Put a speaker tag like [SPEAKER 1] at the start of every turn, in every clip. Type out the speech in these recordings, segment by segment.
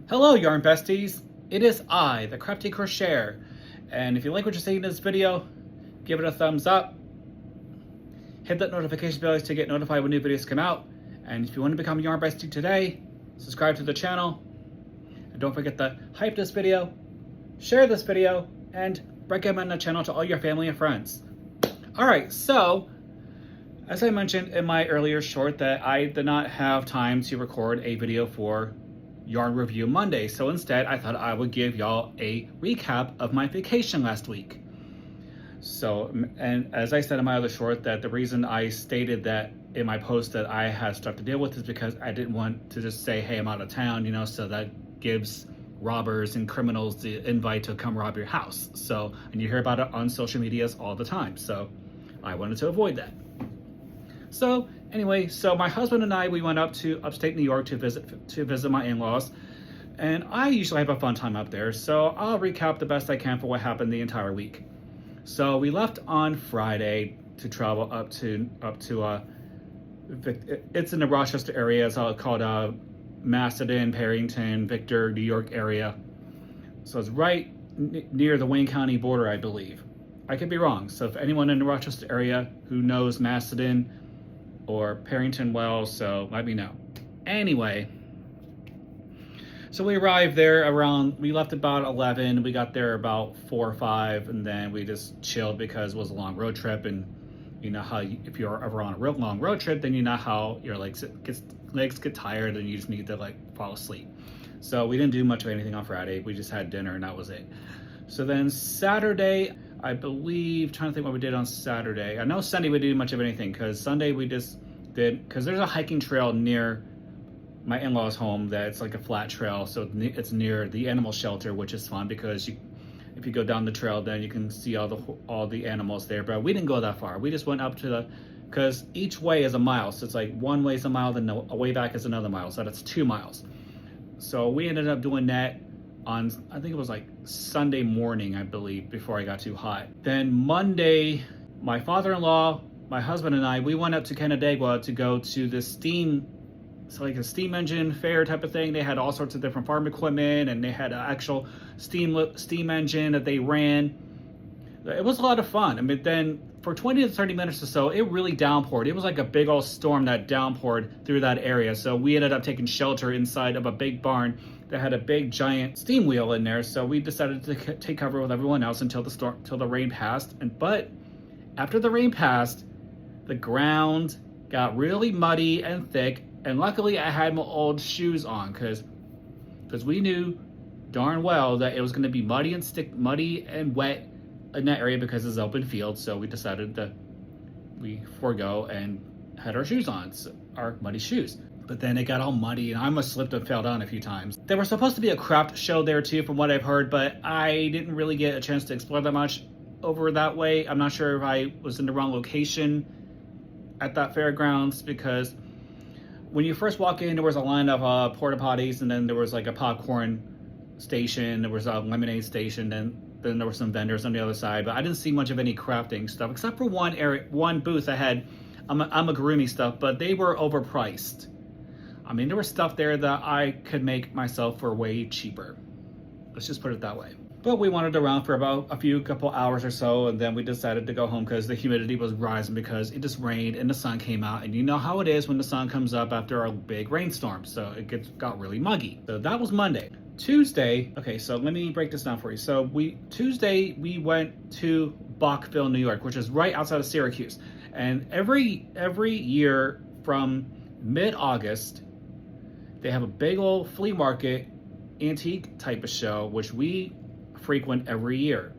[SPEAKER 1] Hello yarn besties, it is I, the Crafty Crocheter, and if you like what you're seeing in this video, give it a thumbs up, hit that notification bell to get notified when new videos come out, and if you want to become a yarn bestie today, subscribe to the channel, and don't forget to hype this video, share this video, and recommend the channel to all your family and friends. Alright, so, as I mentioned in my earlier short that I did not have time to record a video for Yarn Review Monday, so instead I thought I would give y'all a recap of my vacation last week. So, and as I said in my other short, that the reason I stated that in my post that I had stuff to deal with is because I didn't want to just say, hey, I'm out of town, you know, so that gives robbers and criminals the invite to come rob your house. So, and you hear about it on social medias all the time, so I wanted to avoid that. So anyway, so my husband and I, we went up to Upstate New York to visit my in-laws, and I usually have a fun time up there, so I'll recap the best I can for what happened the entire week. So we left on Friday to travel up to it's in the Rochester area. It's called Macedon, Perryton, Victor, New York area. So it's right near the Wayne County border, I believe. I could be wrong. So if anyone in the Rochester area who knows Macedon or Perryton well, so let me know. Anyway, so we arrived there we left about 11, we got there about 4 or 5, and then we just chilled because it was a long road trip, and you know how if you're ever on a real long road trip, then you know how your legs get tired and you just need to like fall asleep. So we didn't do much of anything on Friday, we just had dinner and that was it. So then Saturday, I believe, trying to think what we did on Saturday. I know Sunday we didn't do much of anything because Sunday we just did, because there's a hiking trail near my in-laws' home that's like a flat trail. So it's near the animal shelter, which is fun because if you go down the trail, then you can see all the animals there. But we didn't go that far. We just went up to because each way is a mile. So it's like one way is a mile, then a way back is another mile. So that's 2 miles. So we ended up doing that on, I think it was like Sunday morning, I believe, before I got too hot. Then Monday, my father-in-law, my husband and I, we went up to Canandaigua to go to the it's like a steam engine fair type of thing. They had all sorts of different farm equipment, and they had an actual steam engine that they ran. It was a lot of fun. I mean, then for 20 to 30 minutes or so, it really downpoured. It was like a big old storm that downpoured through that area. So we ended up taking shelter inside of a big barn that had a big giant steam wheel in there. So we decided to take cover with everyone else until the rain passed. But after the rain passed, the ground got really muddy and thick. And luckily I had my old shoes on because we knew darn well that it was going to be muddy and wet in that area because it's open field. So we decided that we forego and had our shoes on, our muddy shoes. But then it got all muddy and I almost slipped and fell down a few times. There was supposed to be a craft show there too, from what I've heard, but I didn't really get a chance to explore that much over that way. I'm not sure if I was in the wrong location at that fairgrounds, because when you first walk in, there was a line of porta potties, and then there was like a popcorn station, there was a lemonade station, and then there were some vendors on the other side, but I didn't see much of any crafting stuff, except for one booth that had amigurumi stuff, but they were overpriced. I mean, there was stuff there that I could make myself for way cheaper. Let's just put it that way. But we wandered around for about a couple hours or so, and then we decided to go home because the humidity was rising because it just rained and the sun came out. And you know how it is when the sun comes up after a big rainstorm. So it got really muggy. So that was Monday. Tuesday, okay, so let me break this down for you. So Tuesday, we went to Bouckville, New York, which is right outside of Syracuse. And every year from mid-August, they have a big old flea market, antique type of show, which we frequent every year.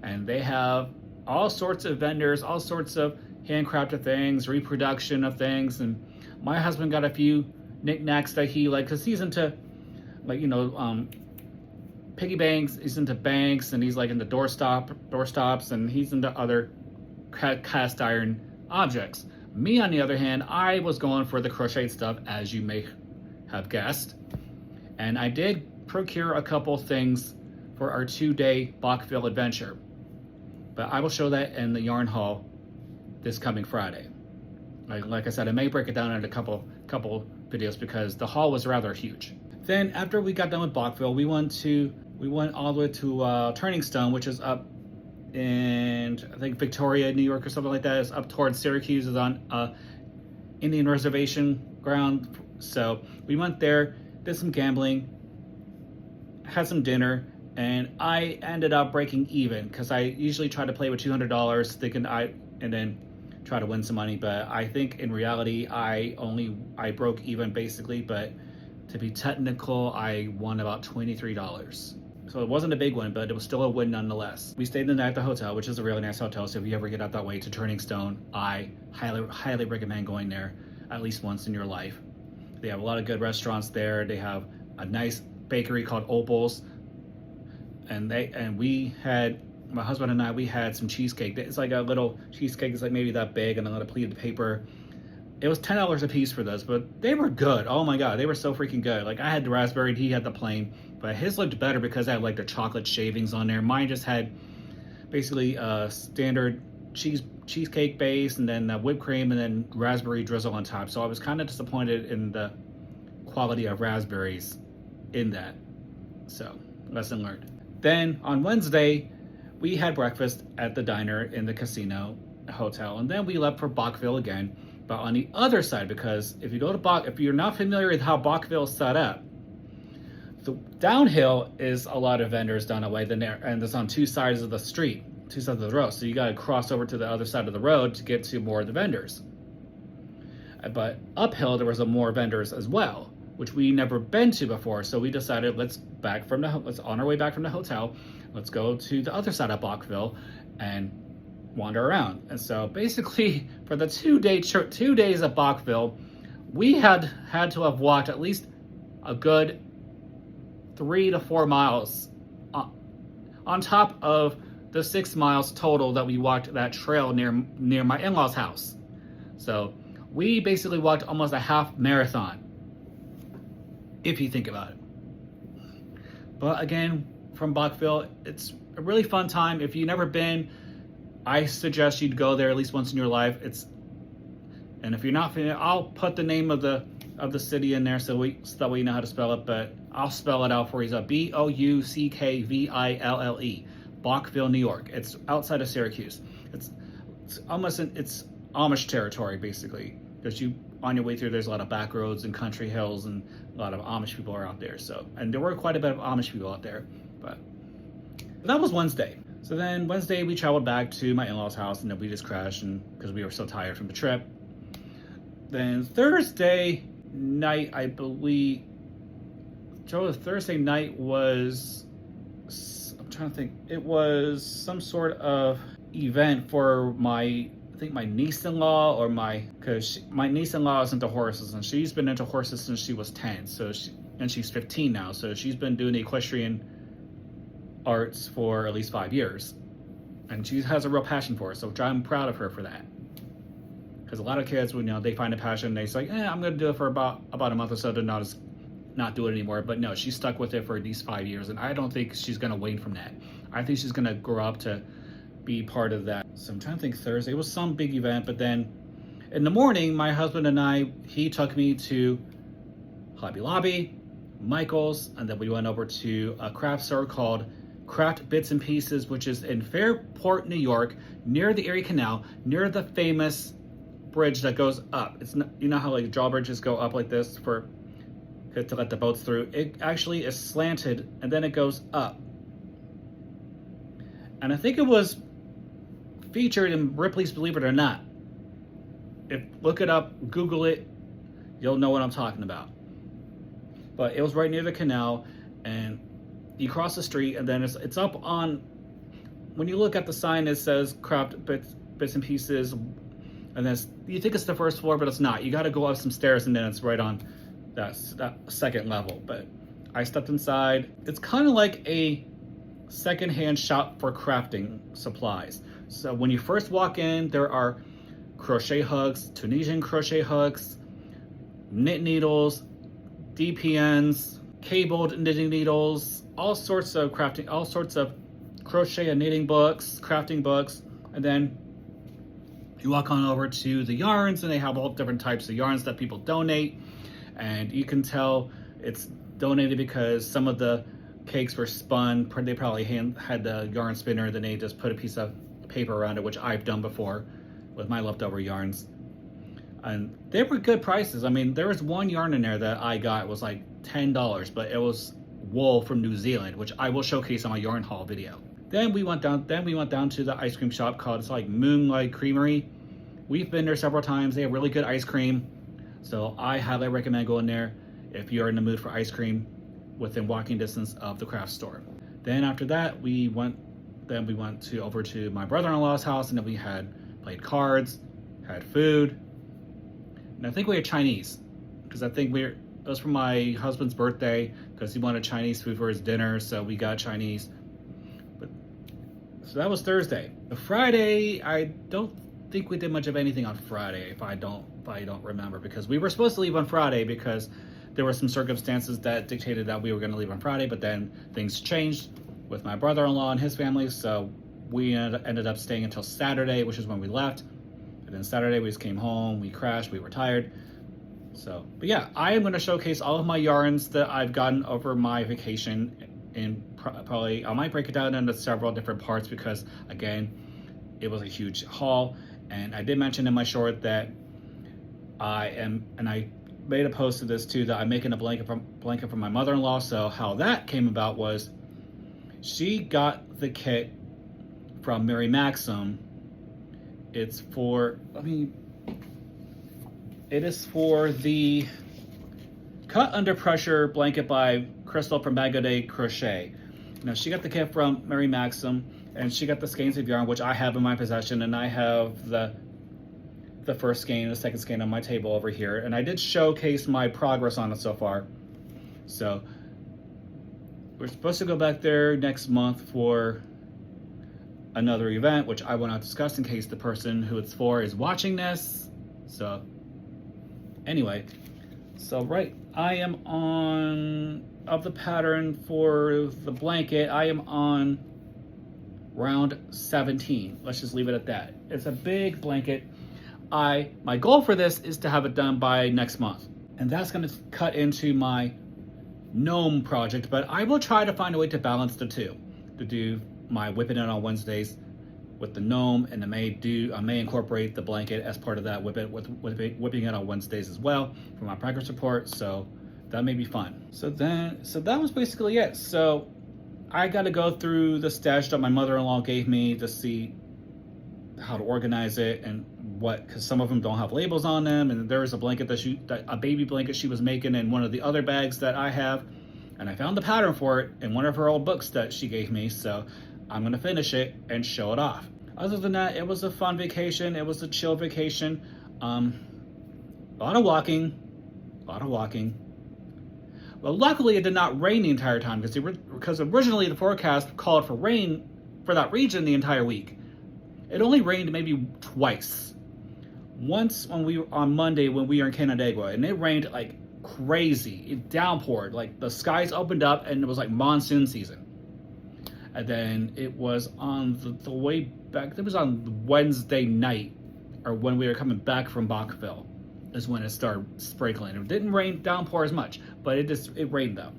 [SPEAKER 1] And they have all sorts of vendors, all sorts of handcrafted things, reproduction of things. And my husband got a few knickknacks that he likes, because he's into, like, you know, piggy banks, he's into banks, and he's like into door stops, and he's into other cast iron objects. Me, on the other hand, I was going for the crochet stuff, as you may have guessed. And I did procure a couple things for our 2-day Bouckville adventure. But I will show that in the yarn haul this coming Friday. Like I said, I may break it down into a couple videos because the haul was rather huge. Then after we got done with Bouckville, we went all the way to Turning Stone, which is up in, I think, Victoria, New York or something like that. It's up towards Syracuse. Is on Indian reservation ground. So we went there, did some gambling, had some dinner, and I ended up breaking even because I usually try to play with $200 thinking and then try to win some money. But I think in reality, I broke even basically, but to be technical, I won about $23. So it wasn't a big win, but it was still a win nonetheless. We stayed the night at the hotel, which is a really nice hotel. So if you ever get out that way to Turning Stone, I highly recommend going there at least once in your life. They have a lot of good restaurants there. They have a nice bakery called Opal's. And my husband and I, we had some cheesecake. It's like a little cheesecake. It's like maybe that big and a little pleated paper. It was $10 a piece for those, but they were good. Oh my God, they were so freaking good. Like I had the raspberry and he had the plain, but his looked better because I had like the chocolate shavings on there. Mine just had basically a standard cheesecake base and then whipped cream and then raspberry drizzle on top. So I was kind of disappointed in the quality of raspberries in that. So lesson learned. Then on Wednesday, we had breakfast at the diner in the casino hotel, and then we left for Bouckville again. But on the other side, because if you go to if you're not familiar with how Bouckville is set up, the downhill is a lot of vendors down the way, and it's on two sides of the street, two sides of the road. So you got to cross over to the other side of the road to get to more of the vendors. But uphill, there was more vendors as well, which we never been to before. So we decided let's on our way back from the hotel, let's go to the other side of Bouckville and wander around. And so basically for the 2 days of Bouckville, we had to have walked at least a good 3 to 4 miles on top of the 6 miles total that we walked that trail near my in-laws' house. So we basically walked almost a half marathon, if you think about it. But again, from Bouckville, it's a really fun time. If you've never been, I suggest you'd go there at least once in your life. And if you're not familiar, I'll put the name of the city in there so that way you know how to spell it. But I'll spell it out for you. So Bouckville, Bouckville, New York. It's outside of Syracuse. It's Amish territory basically, because on your way through there's a lot of back roads and country hills, and a lot of Amish people are out there. So, and there were quite a bit of Amish people out there. But that was Wednesday. So then Wednesday we traveled back to my in-laws' house, and then we just crashed because we were so tired from the trip. Then Thursday night, I believe, Thursday night was, I'm trying to think, it was some sort of event for my niece-in-law or because my niece-in-law is into horses, and she's been into horses since she was 10. And she's 15 now, so she's been doing the equestrian arts for at least 5 years, and she has a real passion for it. So I'm proud of her for that. Because a lot of kids, they find a passion, they say, I'm going to do it for about a month or so to not do it anymore. But no, she stuck with it for at least 5 years, and I don't think she's going to wane from that. I think she's going to grow up to be part of that. So I'm trying to think. Thursday was some big event, but then in the morning, my husband and he took me to Hobby Lobby, Michael's, and then we went over to a craft store called Craft Bits and Pieces, which is in Fairport, New York, near the Erie Canal, near the famous bridge that goes up. It's not, how like drawbridges go up like this to let the boats through. It actually is slanted and then it goes up. And I think it was featured in Ripley's Believe It or Not. Look it up, Google it, you'll know what I'm talking about. But it was right near the canal, and you cross the street, and then it's up on, when you look at the sign, it says Craft Bits and Pieces, and then you think it's the first floor, but it's not. You got to go up some stairs, and then it's right on that second level. But I stepped inside. It's kind of like a secondhand shop for crafting supplies. So when you first walk in, there are crochet hooks, Tunisian crochet hooks, knit needles, DPNs, cabled knitting needles, all sorts of crafting, all sorts of crochet and knitting books, crafting books. And then you walk on over to the yarns, and they have all different types of yarns that people donate. And you can tell donated because some of the cakes were spun. They probably had the yarn spinner, then they just put a piece of paper around it, which I've done before with my leftover yarns. And they were good prices. I mean, there was one yarn in there that I got, it was like $10, but it was wool from New Zealand, which I will showcase on my yarn haul video. Then we went down to the ice cream shop called, it's like Moonlight Creamery. We've been there several times. They have really good ice cream. So I highly recommend going there if you're in the mood for ice cream within walking distance of the craft store. Then after that, we went over to my brother-in-law's house, and then we played cards, had food, and I think we had Chinese, because I think it was for my husband's birthday, because he wanted Chinese food for his dinner, so we got Chinese. So that was Thursday. Friday, I don't think we did much of anything on Friday, if I don't remember, because we were supposed to leave on Friday because there were some circumstances that dictated that we were going to leave on Friday, but then things changed with my brother-in-law and his family, so we ended up staying until Saturday, which is when we left. And then Saturday we just came home, we crashed, we were tired. So, but yeah, I am going to showcase all of my yarns that I've gotten over my vacation, and probably I might break it down into several different parts because, again, it was a huge haul. And I did mention in my short that I made a post of this too, that I'm making a blanket for my mother-in-law. So how that came about was she got the kit from Mary Maxim. It is for the Cut Under Pressure blanket by Crystal from Bag of Day Crochet. Now she got the kit from Mary Maxim, and she got the skeins of yarn, which I have in my possession, and I have the first skein and the second skein on my table over here, and I did showcase my progress on it so far. So we're supposed to go back there next month for another event, which I will not discuss in case the person who it's for is watching this. So anyway, so right, I am on, of the pattern for the blanket, I am on round 17. Let's just leave it at that. It's a big blanket. My goal for this is to have it done by next month, and that's going to cut into my gnome project, but I will try to find a way to balance the two, to do my whipping it on Wednesdays with the gnome, and I may incorporate the blanket as part of that whipping it on Wednesdays as well for my progress report. So that may be fun. So that was basically it. So I got to go through the stash that my mother-in-law gave me to see how to organize it and because some of them don't have labels on them, and there is a blanket a baby blanket she was making in one of the other bags that I have, and I found the pattern for it in one of her old books that she gave me, so I'm gonna finish it and show it off. Other than that, it was a fun vacation. It was a chill vacation. A lot of walking. Well, luckily it did not rain the entire time, because originally the forecast called for rain for that region the entire week. It only rained maybe twice. Once on Monday when we were in Canandaigua, and it rained like crazy. It downpoured, like the skies opened up and it was like monsoon season. And then it was on the way back, it was on Wednesday night, or when we were coming back from Bouckville, is when it started sprinkling. It didn't downpour as much, but it rained though.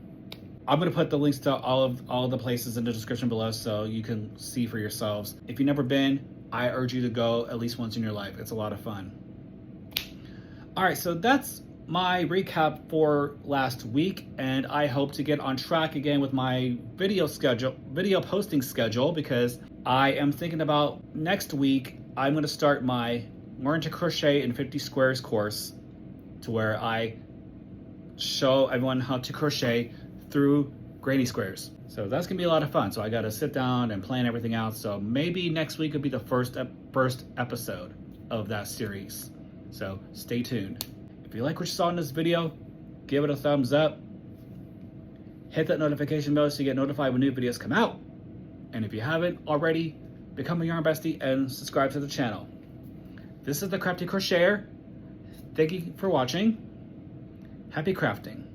[SPEAKER 1] I'm going to put the links to all the places in the description below so you can see for yourselves. If you've never been, I urge you to go at least once in your life. It's a lot of fun. All right, so that's my recap for last week, and I hope to get on track again with my video posting schedule, because I am thinking about next week I'm going to start my Learn to Crochet in 50 Squares course, to where I show everyone how to crochet through granny squares. So that's gonna be a lot of fun. So I gotta sit down and plan everything out. So maybe next week would be the first episode of that series. So stay tuned. If you like what you saw in this video, give it a thumbs up. Hit that notification bell so you get notified when new videos come out. And if you haven't already, become a Yarn Bestie and subscribe to the channel. This is the Crafty Crocheter. Thank you for watching. Happy crafting.